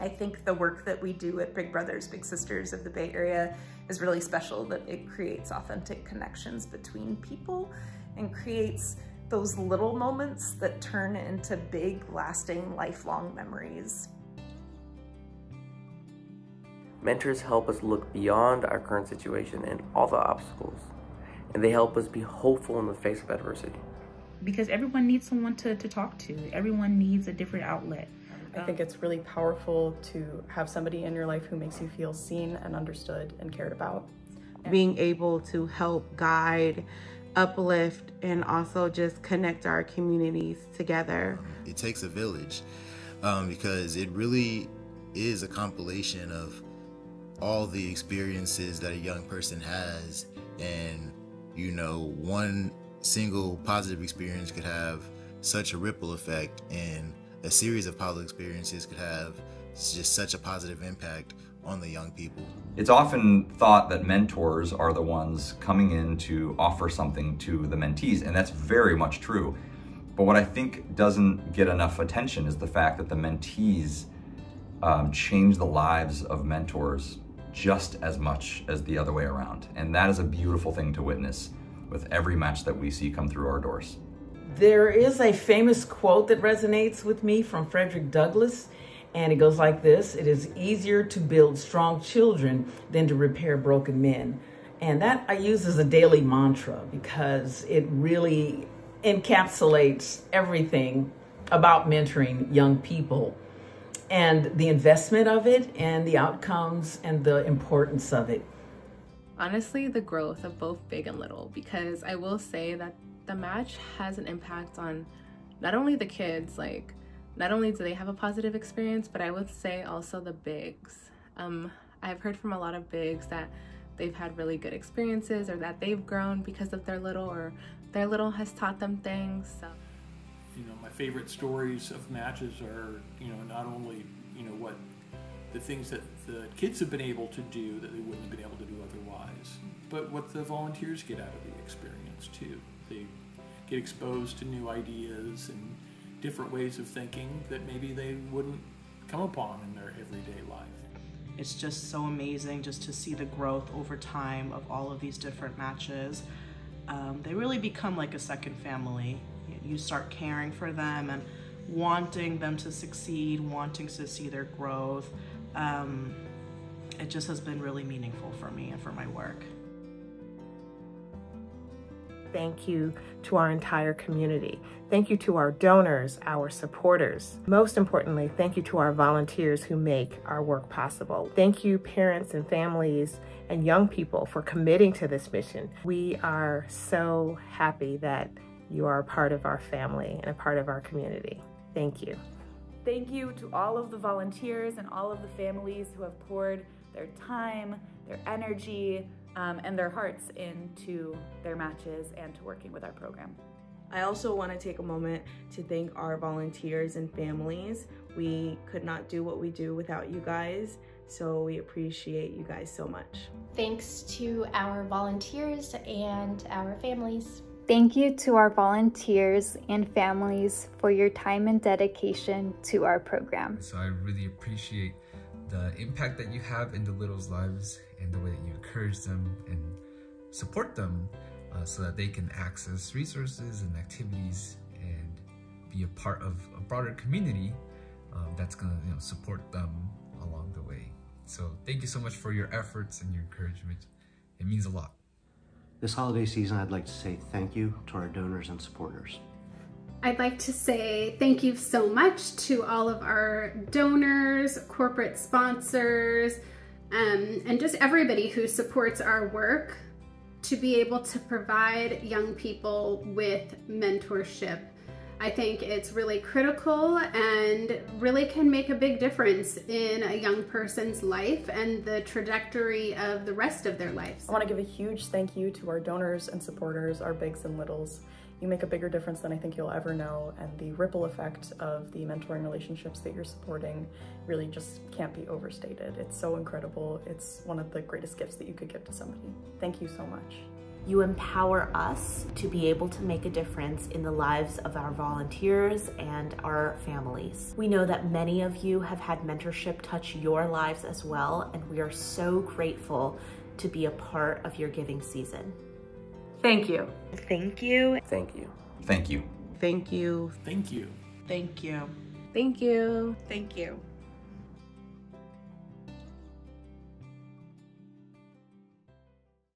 I think the work that we do at Big Brothers Big Sisters of the Bay Area is really special, that it creates authentic connections between people and creates those little moments that turn into big, lasting, lifelong memories. Mentors help us look beyond our current situation and all the obstacles, and they help us be hopeful in the face of adversity. Because everyone needs someone to talk to. Everyone needs a different outlet. I think it's really powerful to have somebody in your life who makes you feel seen and understood and cared about. Being able to help guide, uplift, and also just connect our communities together. It takes a village because it really is a compilation of all the experiences that a young person has, and you know, one single positive experience could have such a ripple effect, and a series of positive experiences could have just such a positive impact on the young people. It's often thought that mentors are the ones coming in to offer something to the mentees, and that's very much true. But what I think doesn't get enough attention is the fact that the mentees change the lives of mentors just as much as the other way around. And that is a beautiful thing to witness with every match that we see come through our doors. There is a famous quote that resonates with me from Frederick Douglass, and it goes like this: "It is easier to build strong children than to repair broken men." And that I use as a daily mantra because it really encapsulates everything about mentoring young people and the investment of it and the outcomes and the importance of it. Honestly, the growth of both big and little, because I will say that the match has an impact on not only the kids, like not only do they have a positive experience, but I would say also the bigs. I've heard from a lot of bigs that they've had really good experiences, or that they've grown because of their little, or their little has taught them things. So, you know, my favorite stories of matches are, you know, not only, you know, what the things that the kids have been able to do that they wouldn't have been able to do otherwise, but what the volunteers get out of the experience too. They get exposed to new ideas and different ways of thinking that maybe they wouldn't come upon in their everyday life. It's just so amazing just to see the growth over time of all of these different matches. They really become like a second family. You start caring for them and wanting them to succeed, wanting to see their growth. It just has been really meaningful for me and for my work. Thank you to our entire community. Thank you to our donors, our supporters. Most importantly, thank you to our volunteers who make our work possible. Thank you, parents and families and young people, for committing to this mission. We are so happy that you are a part of our family and a part of our community. Thank you. Thank you to all of the volunteers and all of the families who have poured their time, their energy, and their hearts into their matches and to working with our program. I also want to take a moment to thank our volunteers and families. We could not do what we do without you guys, so we appreciate you guys so much. Thanks to our volunteers and our families. Thank you to our volunteers and families for your time and dedication to our program. So I really appreciate the impact that you have in the littles' lives and the way that you encourage them and support them so that they can access resources and activities and be a part of a broader community that's going to support them along the way. So thank you so much for your efforts and your encouragement. It means a lot. This holiday season, I'd like to say thank you to our donors and supporters. I'd like to say thank you so much to all of our donors, corporate sponsors, and just everybody who supports our work to be able to provide young people with mentorship. I think it's really critical and really can make a big difference in a young person's life and the trajectory of the rest of their lives. I want to give a huge thank you to our donors and supporters, our bigs and littles. You make a bigger difference than I think you'll ever know, and the ripple effect of the mentoring relationships that you're supporting really just can't be overstated. It's so incredible. It's one of the greatest gifts that you could give to somebody. Thank you so much. You empower us to be able to make a difference in the lives of our volunteers and our families. We know that many of you have had mentorship touch your lives as well, and we are so grateful to be a part of your giving season. Thank you. Thank you. Thank you. Thank you. Thank you. Thank you. Thank you. Thank you. Thank you.